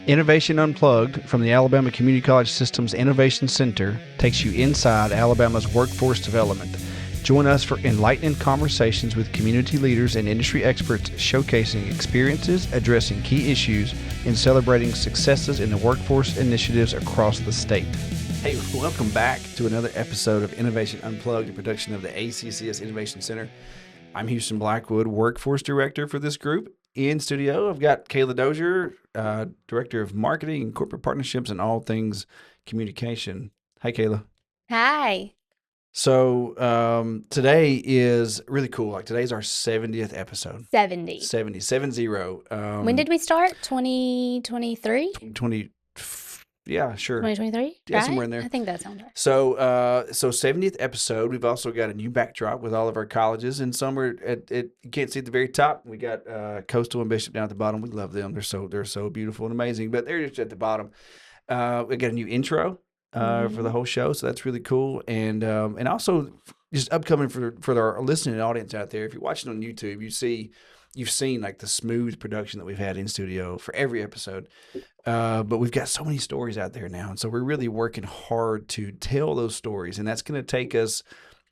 Innovation Unplugged from the Alabama Community College System's Innovation Center takes you inside Alabama's workforce development. Join us for enlightening conversations with community leaders and industry experts showcasing experiences, addressing key issues, and celebrating successes in the workforce initiatives across the state. Hey, welcome back to another episode of Innovation Unplugged, a production of the ACCS Innovation Center. I'm Houston Blackwood, Workforce Director for this group. In studio, I've got Kailah Dozier, Director of Marketing and Corporate Partnerships and all things communication. Hi, Kailah. Hi. So today is really cool. Like today's our 70th episode. 70. 70. When did we start? 2023? 20. Yeah, sure. 2023? Yeah, right? somewhere in there. I think that sounds right. So 70th episode. We've also got a new backdrop with all of our colleges, and some are you can't see at the very top. We got Coastal and Bishop down at the bottom. We love them. They're so beautiful and amazing. But they're just at the bottom. We got a new intro for the whole show, so that's really cool. And also just upcoming for our listening audience out there. If you're watching on YouTube, you've seen like the smooth production that we've had in studio for every episode. But we've got so many stories out there now. And so we're really working hard to tell those stories. And that's going to take us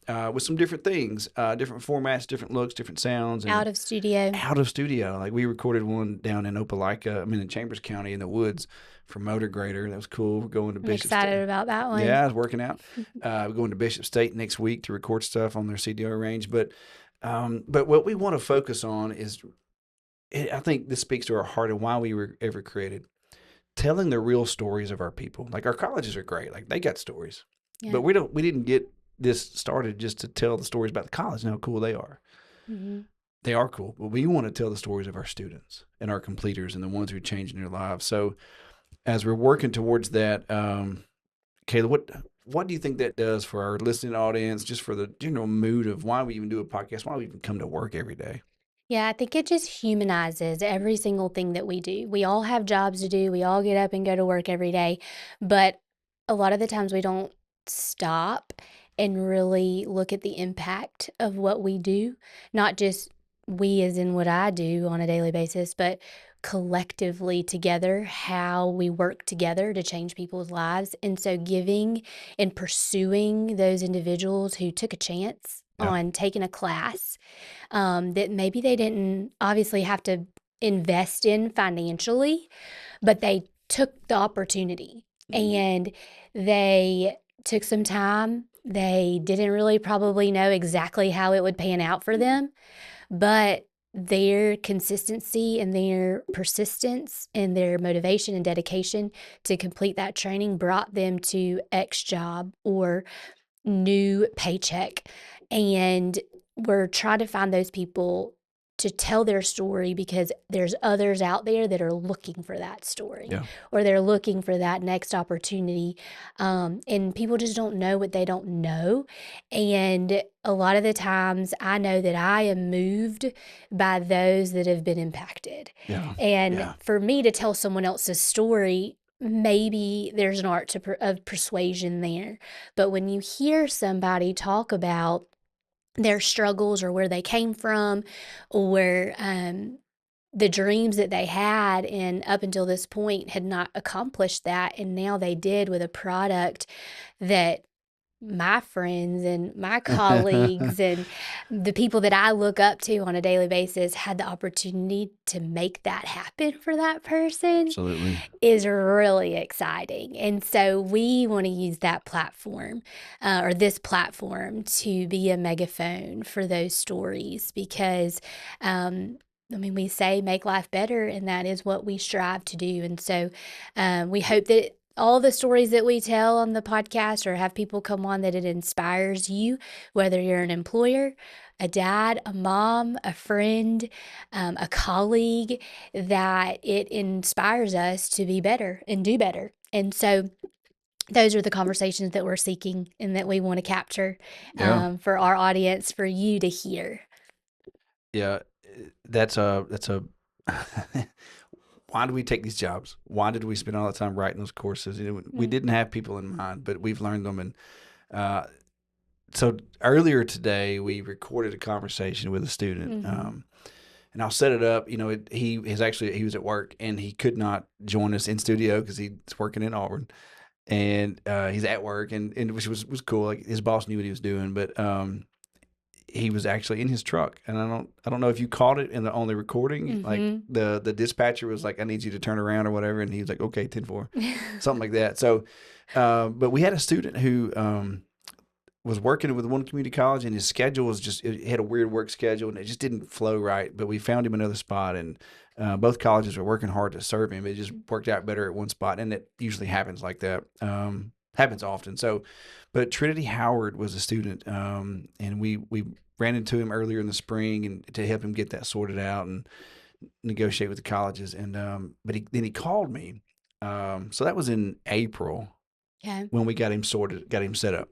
with some different things, different formats, different looks, different sounds. And Out of studio. Like we recorded one down in in Chambers County in the woods for Motor Grader. That was cool. We're going to Bishop State. Excited about that one. Yeah, it's working out. We're going to Bishop State next week to record stuff on their CDL range. But what we want to focus on is, I think this speaks to our heart and why we were ever created. Telling the real stories of our people. Like our colleges are great. Like they got stories. Yeah. But we didn't get this started just to tell the stories about the college and how cool they are. Mm-hmm. They are cool, but we want to tell the stories of our students and our completers and the ones who are changing their lives. So as we're working towards that, Kailah, what do you think that does for our listening audience, just for the general mood of why we even do a podcast, why we even come to work every day? Yeah, I think it just humanizes every single thing that we do. We all have jobs to do. We all get up and go to work every day. But a lot of the times we don't stop and really look at the impact of what we do. Not just we as in what I do on a daily basis, but collectively together, how we work together to change people's lives. And so giving and pursuing those individuals who took a chance on taking a class that maybe they didn't obviously have to invest in financially, but they took the opportunity and they took some time. They didn't really probably know exactly how it would pan out for them, but their consistency and their persistence and their motivation and dedication to complete that training brought them to X job or new paycheck. And we're trying to find those people to tell their story because there's others out there that are looking for that story or they're looking for that next opportunity. And people just don't know what they don't know. And a lot of the times I know that I am moved by those that have been impacted. For me to tell someone else's story, maybe there's an art of persuasion there. But when you hear somebody talk about their struggles or where they came from or the dreams that they had and up until this point had not accomplished that, and now they did with a product that my friends and my colleagues and the people that I look up to on a daily basis had the opportunity to make that happen for that person. Absolutely. Is really exciting. And so we want to use that platform or this platform to be a megaphone for those stories because we say make life better, and that is what we strive to do. And so we hope that all the stories that we tell on the podcast or have people come on, that it inspires you, whether you're an employer, a dad, a mom, a friend, a colleague, that it inspires us to be better and do better. And so those are the conversations that we're seeking and that we want to capture for our audience, for you to hear. Yeah, that's a why do we take these jobs? Why did we spend all that time writing those courses? We didn't have people in mind, but we've learned them. And so earlier today, we recorded a conversation with a student and I'll set it up. He was at work and he could not join us in studio because he's working in Auburn, and he's at work, and which was cool. Like his boss knew what he was doing, but he was actually in his truck, and I don't know if you caught it on the recording. Like the dispatcher was like, "I need you to turn around" or whatever, and he was like, "Okay, 10-4," something like that. So, but we had a student who was working with one community college, and his schedule was he had a weird work schedule, and it just didn't flow right. But we found him another spot, and both colleges were working hard to serve him. It just worked out better at one spot, and it usually happens like that. Happens often. So, but Trinity Howard was a student, and we ran into him earlier in the spring and to help him get that sorted out and negotiate with the colleges. And but then he called me. So that was in April. Okay. When we got him set up.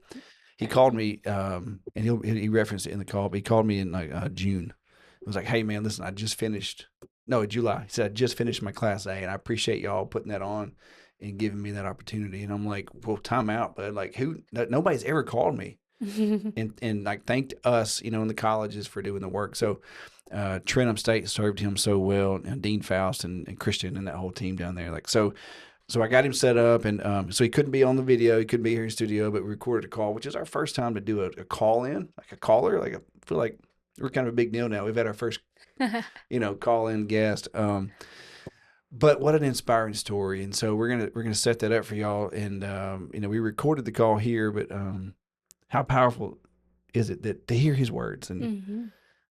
He called me, and he referenced it in the call, but he called me in like June. It was like, "Hey man, listen, July." He said, "I just finished my Class A, and I appreciate y'all putting that on and giving me that opportunity." And I'm like, "Well, time out, but like nobody's ever called me and like thanked us, in the colleges for doing the work." So Trenholm State served him so well, and Dean Faust and Christian and that whole team down there. Like so I got him set up, and so he couldn't be on the video. He couldn't be here in studio, but we recorded a call, which is our first time to do a call in, like a caller. Like I feel like we're kind of a big deal now. We've had our first, call in guest. But what an inspiring story! And so we're gonna set that up for y'all. And we recorded the call here, but how powerful is it that to hear his words? And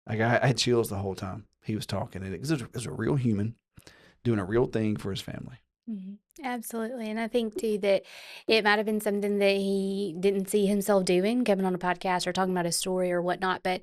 like I had chills the whole time he was talking, and it was a real human doing a real thing for his family. Absolutely. And I think too that it might have been something that he didn't see himself doing, coming on a podcast or talking about his story or whatnot, but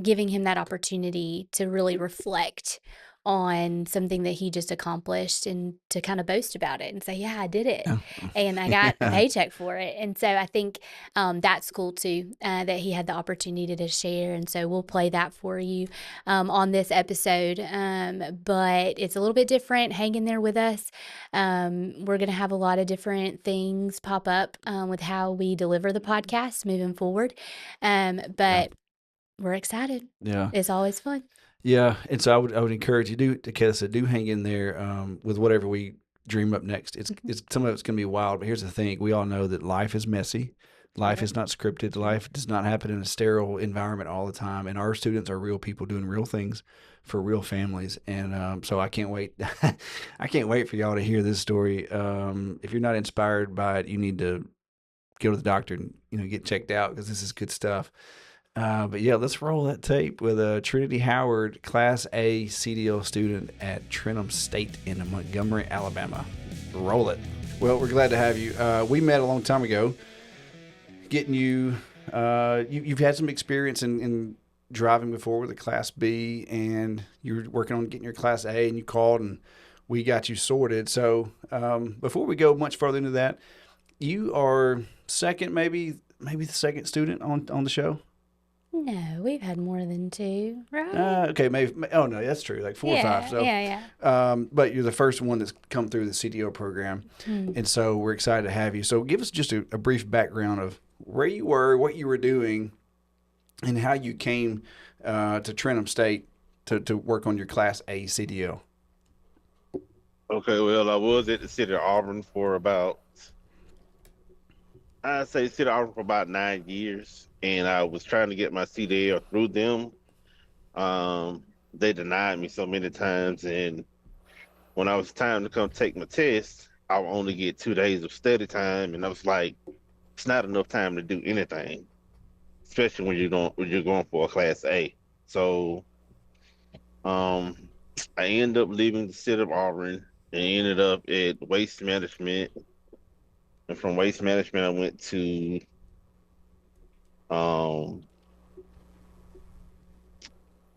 giving him that opportunity to really reflect on something that he just accomplished and to kind of boast about it and say, "Yeah, I did it. And I got a paycheck for it." And so I think that's cool too, that he had the opportunity to share. And so we'll play that for you on this episode. But it's a little bit different. Hang in there with us. We're going to have a lot of different things pop up with how we deliver the podcast moving forward. But we're excited. Yeah. It's always fun. Yeah, and so I would encourage you do hang in there with whatever we dream up next. It's some of it's going to be wild, but here's the thing: we all know that life is messy. Life is not scripted. Life does not happen in a sterile environment all the time, and our students are real people doing real things for real families. And so I can't wait. I can't wait for y'all to hear this story. If you're not inspired by it, you need to go to the doctor and get checked out because this is good stuff. But yeah, let's roll that tape with a Trinity Howard Class A CDL student at Trenholm State in Montgomery, Alabama. Roll it. Well, we're glad to have you. We met a long time ago. Getting you, you've had some experience in driving before with a Class B, and you're working on getting your Class A, and you called, and we got you sorted. So before we go much further into that, you are second, maybe the second student on the show. No, we've had more than two, right? Okay, maybe. Oh no, that's true. Like 4 or 5. So yeah. But you're the first one that's come through the CDO program, and so we're excited to have you. So give us just a brief background of where you were, what you were doing, and how you came to Trenholm State to work on your Class A CDL. Okay, well, I was at the city of Auburn for about 9 years. And I was trying to get my CDL through them. They denied me so many times. And when I was time to come take my test, I would only get 2 days of study time. And I was like, it's not enough time to do anything, especially when you're going for a Class A. So I ended up leaving the city of Auburn and ended up at Waste Management. And from Waste Management, I went to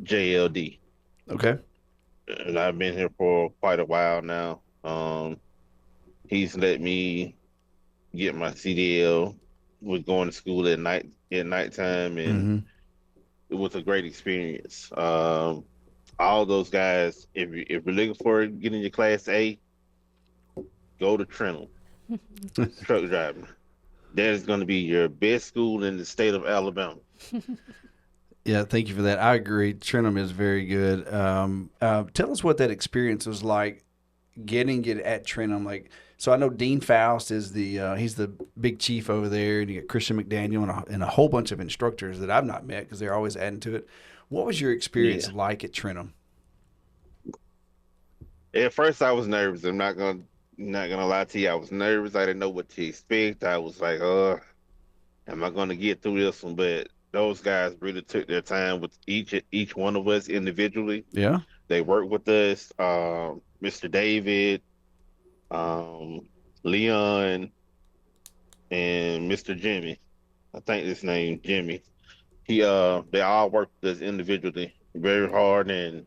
JLD. Okay. And I've been here for quite a while now. He's let me get my CDL. Was going to school at nighttime, and it was a great experience. All those guys, if you're looking for getting your Class A, go to Trenholm. Truck driving. That is going to be your best school in the state of Alabama. Yeah, thank you for that. I agree. Trenholm is very good. Tell us what that experience was like getting it at Trenholm. Like, so I know Dean Faust is he's the big chief over there, and you get Christian McDaniel and a whole bunch of instructors that I've not met because they're always adding to it. What was your Yeah. experience like at Trenholm? At first, I was nervous. I'm not gonna lie to you. I was nervous. I didn't know what to expect. I was like, am I gonna get through this one? But those guys really took their time with each one of us individually. Yeah. They worked with us. Mr. David, um, Leon, and Mr. Jimmy. I think his name Jimmy. They all worked with us individually very hard, and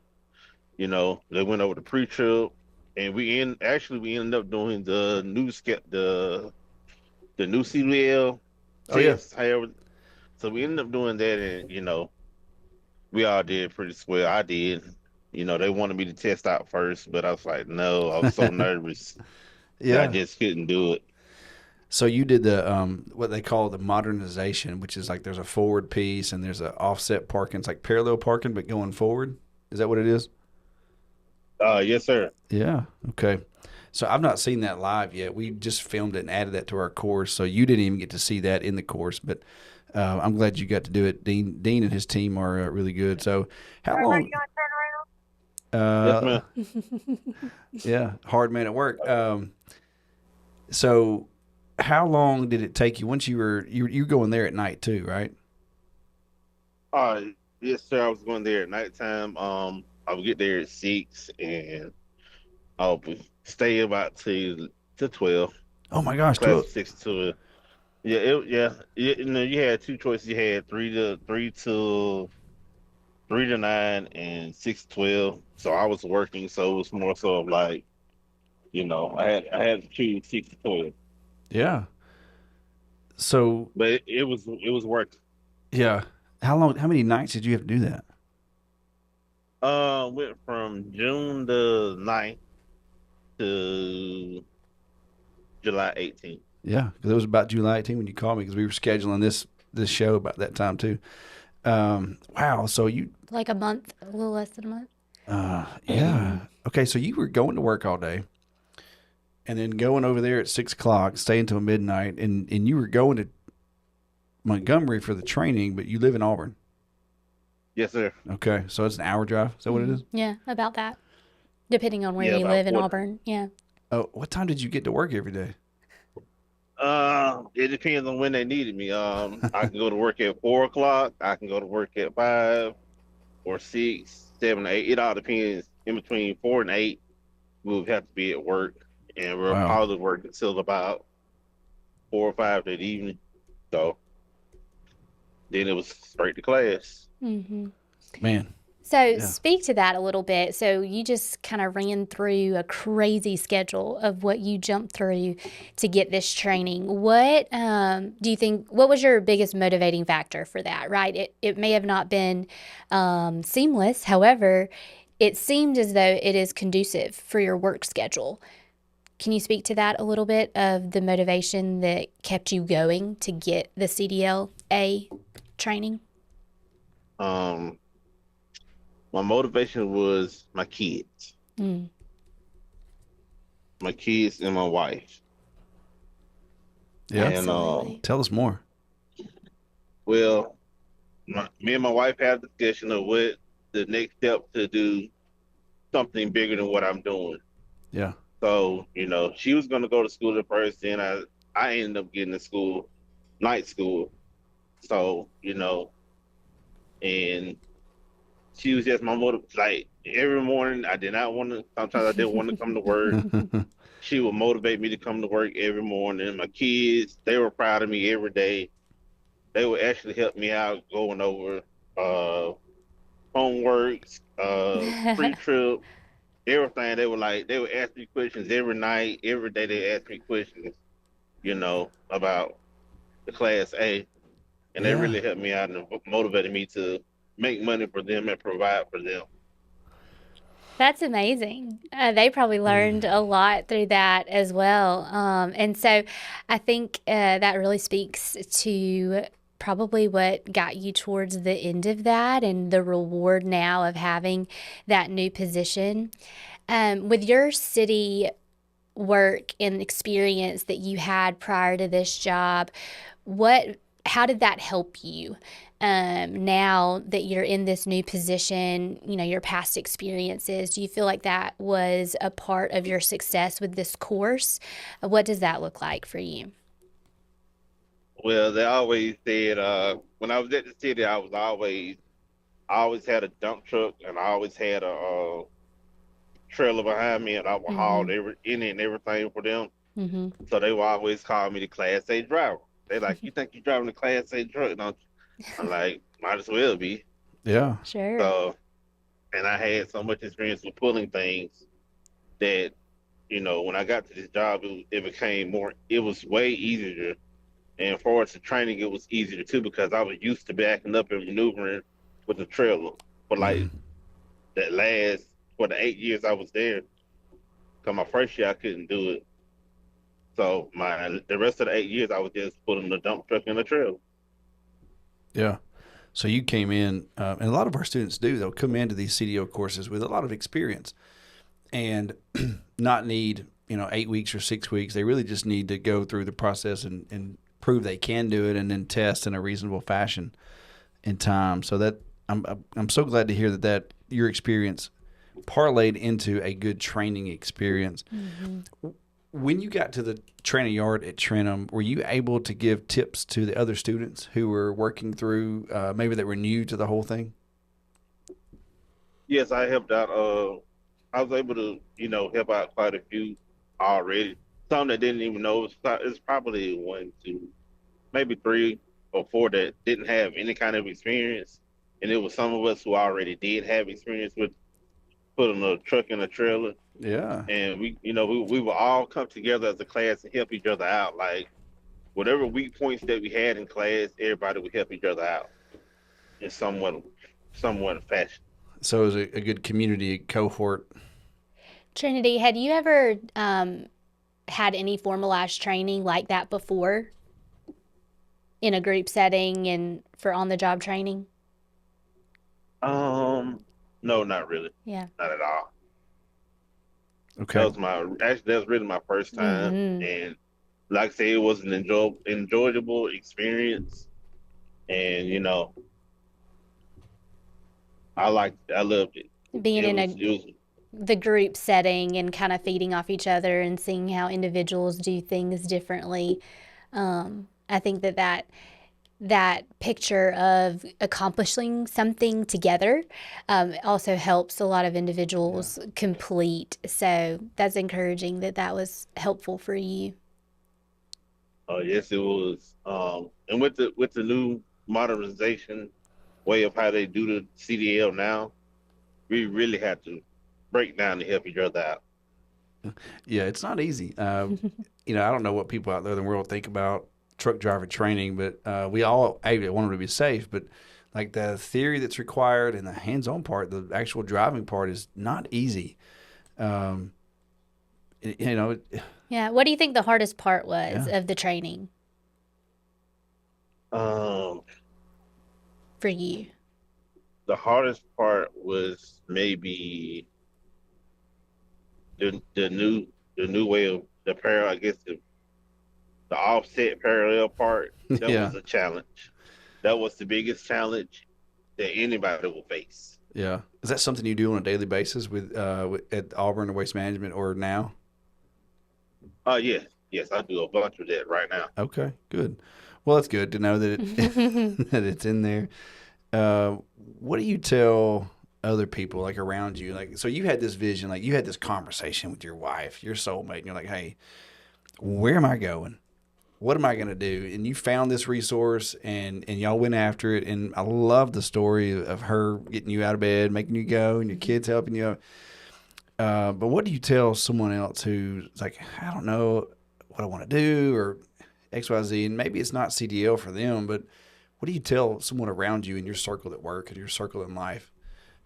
they went over the pre-trip, and we ended up doing the new CDL Oh yeah. test. However, so we ended up doing that, and we all did pretty swell. I did. They wanted me to test out first, but I was like, no, I was so nervous that I Yeah. just couldn't do it. So you did the what they call the modernization, which is like there's a forward piece and there's an offset parking. It's like parallel parking, but going forward. Is that what it is? Yes, sir. Yeah. Okay. So I've not seen that live yet. We just filmed it and added that to our course. So you didn't even get to see that in the course, but I'm glad you got to do it. Dean and his team are really good. So how long? Yes, Uh, ma'am. yeah, hard man at work. So how long did it take you once you were going there at night too, right? Uh, yes, sir. I was going there at nighttime. I would get there at 6, and I'll stay about to 12. Oh my gosh, Class 12. of 6 to yeah, you had two choices. You had 3 to 9 and 6 to 12. So I was working, so it was more so of like, I had to choose 6 to 12. Yeah. So But it was worth it. yeah, how many nights did you have to do that? Went from June the 9th to July 18th. Yeah, because it was about July 18 when you called me because we were scheduling this show about that time too. Wow. So you, Like a month, a little less than a month. yeah. Okay, so you were going to work all day, and then going over there at 6 o'clock, staying till midnight, and you were going to Montgomery for the training, but you live in Auburn. Yes, sir. Okay, so it's an hour drive. Is that what it is? Yeah, about that. Depending on where Yeah, you about live in 40. Auburn. Yeah. Oh, what time did you get to work every day? It depends on when they needed me. I can go to work at 4 o'clock. I can go to work at 5 or 6, 7, 8. It all depends. In between 4 and 8, we would have to be at work, and we'll Wow, probably work until about 4 or 5 that evening. So then it was straight to class. Mm-hmm. man. So Yeah. speak to that a little bit. So you just kind of ran through a crazy schedule of what you jumped through to get this training. What do you think, what was your biggest motivating factor for that, right? It may have not been seamless. However, it seemed as though it is conducive for your work schedule. Can you speak to that a little bit of the motivation that kept you going to get the CDLA training? Um, my motivation was Mm. my kids and my wife. Yeah. And Absolutely. Tell us more. well, me and my wife had a discussion of what the next step to do something bigger than what I'm doing. Yeah. So, she was gonna go to school at first, then I ended up getting to school, night school. So, and she was just my motive. Like every morning, I did not want to. Sometimes I didn't want to come to work. She would motivate me to come to work every morning. My kids, they were proud of me every day. They would actually help me out going over uh, homework, pre-trip, everything. They would ask me questions every night, every day. They ask me questions, about the Class A, and they Yeah. really helped me out and motivated me to make money for them and provide for them. That's amazing. They probably learned a lot through that as well. And so I think that really speaks to probably what got you towards the end of that and the reward now of having that new position. With your city work and experience that you had prior to this job, how did that help you? Now that you're in this new position, your past experiences, do you feel like that was a part of your success with this course? What does that look like for you? Well, they always said when I was at the city, I always had a dump truck, and I always had a trailer behind me, and I would haul Mm-hmm. any and everything for them. Mm-hmm. So they would always call me the Class A driver. They like, you think you're driving the Class A truck, don't you? I'm like, might as well be. Yeah. Sure. So, and I had so much experience with pulling things that, when I got to this job, it became it was way easier. And for us to training, it was easier too because I was used to backing up and maneuvering with the trailer for like Mhm. for the 8 years I was there. Because my first year I couldn't do it. So the rest of the 8 years I was just putting the dump truck in the trailer. Yeah. So you came in, and a lot of our students do. They'll come into these CDO courses with a lot of experience and not need 8 weeks or 6 weeks. They really just need to go through the process and prove they can do it, and then test in a reasonable fashion in time. So that I'm so glad to hear that your experience parlayed into a good training experience. Mm-hmm. When you got to the training yard at Trenholm, were you able to give tips to the other students who were working through, maybe that were new to the whole thing? Yes, I helped out. I was able to, help out quite a few already. Some that didn't even know. It's probably one, two, maybe three or four that didn't have any kind of experience. And it was some of us who already did have experience with putting a truck in a trailer. Yeah. And we will all come together as a class and help each other out. Like whatever weak points that we had in class, everybody would help each other out in somewhat fashion. So it was a good community cohort. Trinity, had you ever had any formalized training like that before in a group setting and for on the job training? No, not really, Yeah. not at all. Okay. That was really my first time, Mm-hmm. and like I say, it was an enjoyable experience, and I loved it. Being It in was it was the group setting and kind of feeding off each other and seeing how individuals do things differently. I think that picture of accomplishing something together also helps a lot of Yeah. individuals complete. So that's encouraging that was helpful for you. Yes, it was. And with the new modernization way of how they do the CDL now, we really had to break down to help each other out. Yeah, it's not easy. I don't know what people out there in the world think about truck driver training, but we all want them to be safe. But like the theory that's required and the hands-on part, the actual driving part is not easy. Um, it- you know, it- Yeah. What do you think the hardest part was yeah. of the training Um, for you? the hardest part was maybe the new way of the parallel. I guess the offset parallel part. That Yeah. was a challenge. That was the biggest challenge that anybody will face. Yeah. Is that something you do on a daily basis at Auburn or Waste Management or now? Yes, yes, I do a bunch of that right now. Okay, good. Well, that's good to know that that it's in there. Uh, what do you tell other people like around you? Like, so you had this vision, like you had this conversation with your wife, your soulmate, and you're like, hey, where am I going? What am I going to do? And you found this resource and y'all went after it. And I love the story of her getting you out of bed, making you go, and your kids helping you. But what do you tell someone else who's like, I don't know what I want to do or XYZ, and maybe it's not CDL for them, but what do you tell someone around you in your circle at work and your circle in life?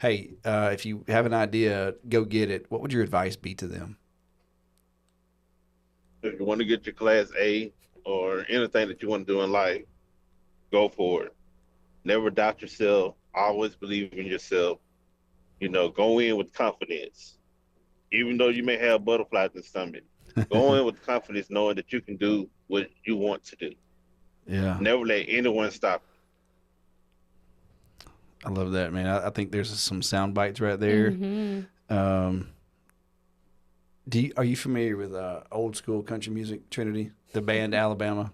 Hey, if you have an idea, go get it. What would your advice be to them? If you want to get your Class A or anything that you want to do in life, go for it. Never doubt yourself. Always believe in yourself. Go in with confidence. Even though you may have butterflies in the stomach, go in with confidence, knowing that you can do what you want to do. Yeah. Never let anyone stop I love that, man. I think there's some sound bites right there. Um, are you familiar with old school country music, Trinity? The band Alabama?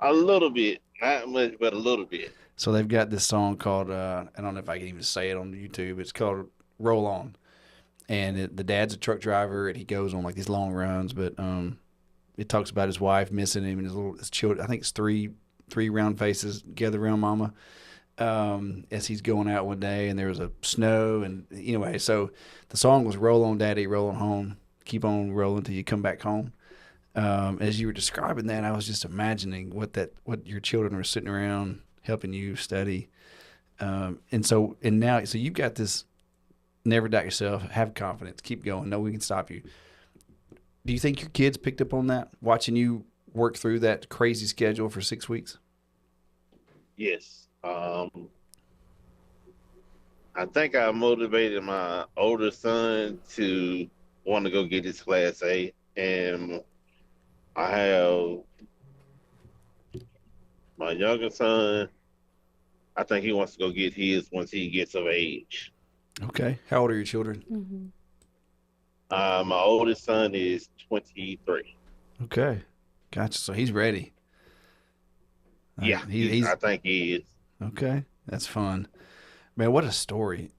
you. A little bit, not much, but a little bit. So they've got this song called, I don't know if I can even say it on YouTube. It's called Roll On. And the dad's a truck driver, and he goes on like these long runs, but it talks about his wife missing him and his children. I think it's three round faces gather around mama. As he's going out one day, and there was a snow, and anyway, so the song was "Roll on, Daddy, roll on home, keep on rolling till you come back home." As you were describing that, I was just imagining what your children were sitting around helping you study, and now you've got this: never doubt yourself, have confidence, keep going, no one can stop you. Do you think your kids picked up on that, watching you work through that crazy schedule for 6 weeks? Yes. I think I motivated my older son to want to go get his Class A, and I have my younger son. I think he wants to go get his once he gets of age. Okay. How old are your children? My oldest son is 23. Okay. Gotcha. So he's ready. Yeah, I think he is. Okay. That's fun. Man, what a story.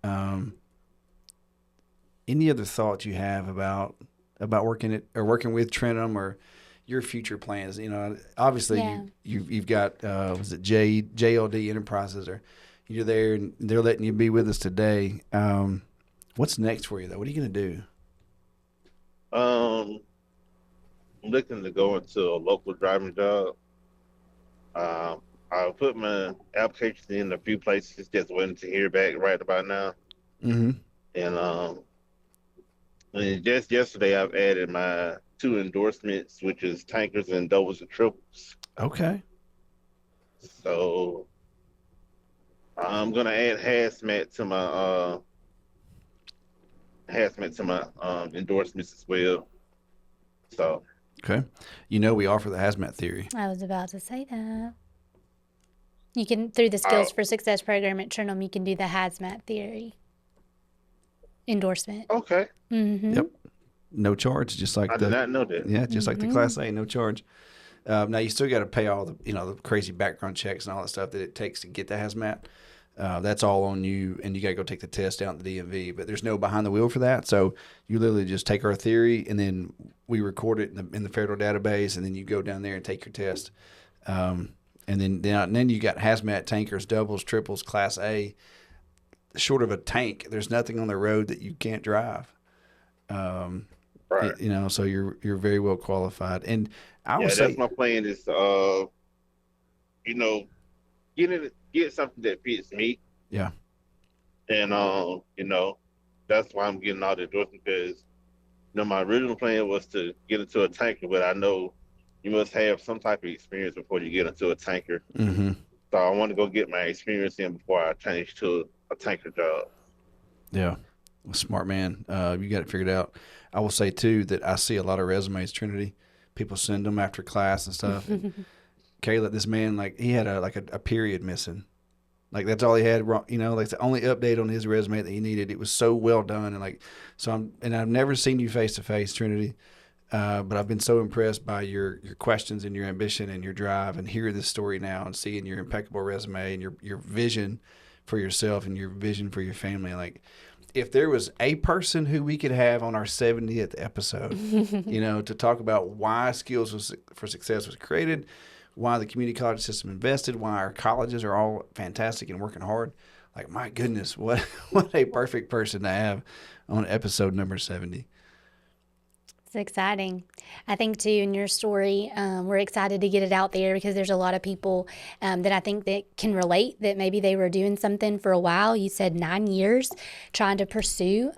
Any other thoughts you have about working with Trenholm or your future plans? Obviously you've got was it JLD Enterprises, or you're there and they're letting you be with us today. What's next for you though? What are you going to do? I'm looking to go into a local driving job. I put my application in a few places, just waiting to hear back right about now. Mm-hmm. And just yesterday, I've added my 2 endorsements, which is tankers and doubles and triples. Okay. So I'm gonna add hazmat to my endorsements as well. So okay, we offer the hazmat theory. I was about to say that. You can, through the Skills for Success program at Trenholm, you can do the hazmat theory endorsement. Okay. Mm-hmm. Yep. No charge, just like I did not know that. Yeah, just like the Class A, no charge. Now you still got to pay all the the crazy background checks and all that stuff that it takes to get the hazmat. That's all on you, and you got to go take the test down at the DMV. But there's no behind the wheel for that, so you literally just take our theory, and then we record it in the federal database, and then you go down there and take your test. And then you got hazmat, tankers, doubles, triples, Class A. Short of a tank, there's nothing on the road that you can't drive. Right. So you're very well qualified. And I would say that's my plan is, get something that fits me. Yeah. And that's why I'm getting all the endorsements, because my original plan was to get into a tanker, but I know you must have some type of experience before you get into a tanker. Mm-hmm. So I want to go get my experience in before I change to a tanker job. Yeah. Well, smart man. You got it figured out. I will say too that I see a lot of resumes, Trinity. People send them after class and stuff. And Kailah, this man, like he had a period missing. Like that's all he had, like the only update on his resume that he needed. It was so well done, and I've never seen you face to face, Trinity, but I've been so impressed by your questions and your ambition and your drive, and hearing this story now and seeing your impeccable resume and your vision for yourself and your vision for your family. Like, if there was a person who we could have on our 70th episode, to talk about why Skills for Success was created, why the community college system invested, why our colleges are all fantastic and working hard. Like, my goodness, what a perfect person to have on episode number 70. It's exciting. I think too, in your story, we're excited to get it out there because there's a lot of people that I think that can relate, that maybe they were doing something for a while. You said 9 years trying to pursue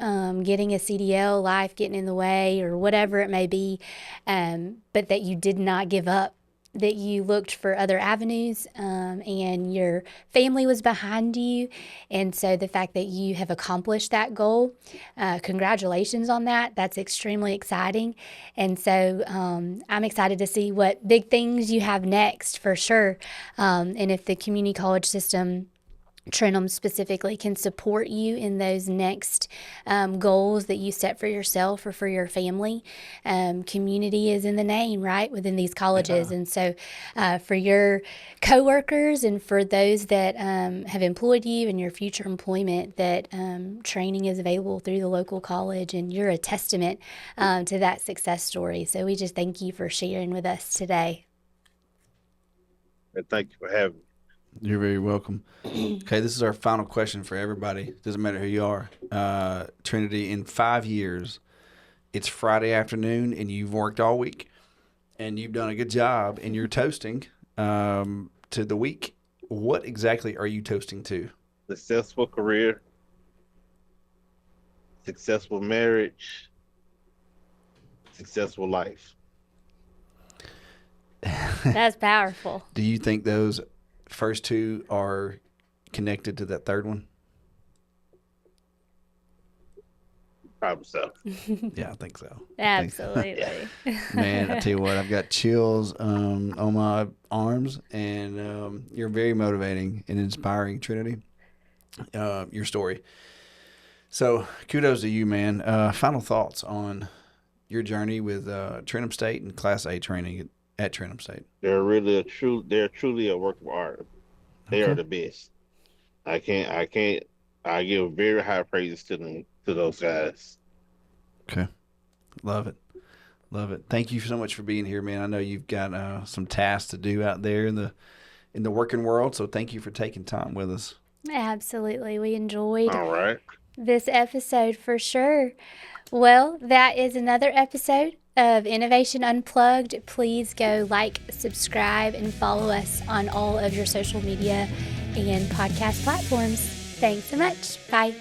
getting a CDL, life getting in the way or whatever it may be, but that you did not give up. that you looked for other avenues, and your family was behind you. And so the fact that you have accomplished that goal, congratulations on that. That's extremely exciting. And so I'm excited to see what big things you have next for sure. And if the community college system, Trenholm specifically, can support you in those next goals that you set for yourself or for your family. Community is in the name, right, within these colleges. Yeah. And so for your coworkers and for those that have employed you and your future employment, that training is available through the local college, and you're a testament to that success story. So we just thank you for sharing with us today. And thank you for having me. You're very welcome. Okay, this is our final question for everybody. Doesn't matter who you are. Trinity, in 5 years, it's Friday afternoon and you've worked all week and you've done a good job and you're toasting to the week. What exactly are you toasting to? Successful career, successful marriage, successful life. That's powerful. Do you think those first two are connected to that third one? Probably so. Yeah, I think so. Absolutely. Man, I tell you what, I've got chills on my arms, and you're very motivating and inspiring, Trinity, your story. So kudos to you, man. Final thoughts on your journey with Trenholm State and Class A training at Trenholm State. They're truly a work of art. They Okay. are the best. I give very high praises to them, to those guys. Okay. Love it. Love it. Thank you so much for being here, man. I know you've got some tasks to do out there in the working world, so thank you for taking time with us. Absolutely. We enjoyed All right. this episode for sure. Well, that is another episode of Innovation Unplugged. Please go like, subscribe, and follow us on all of your social media and podcast platforms. Thanks so much. Bye.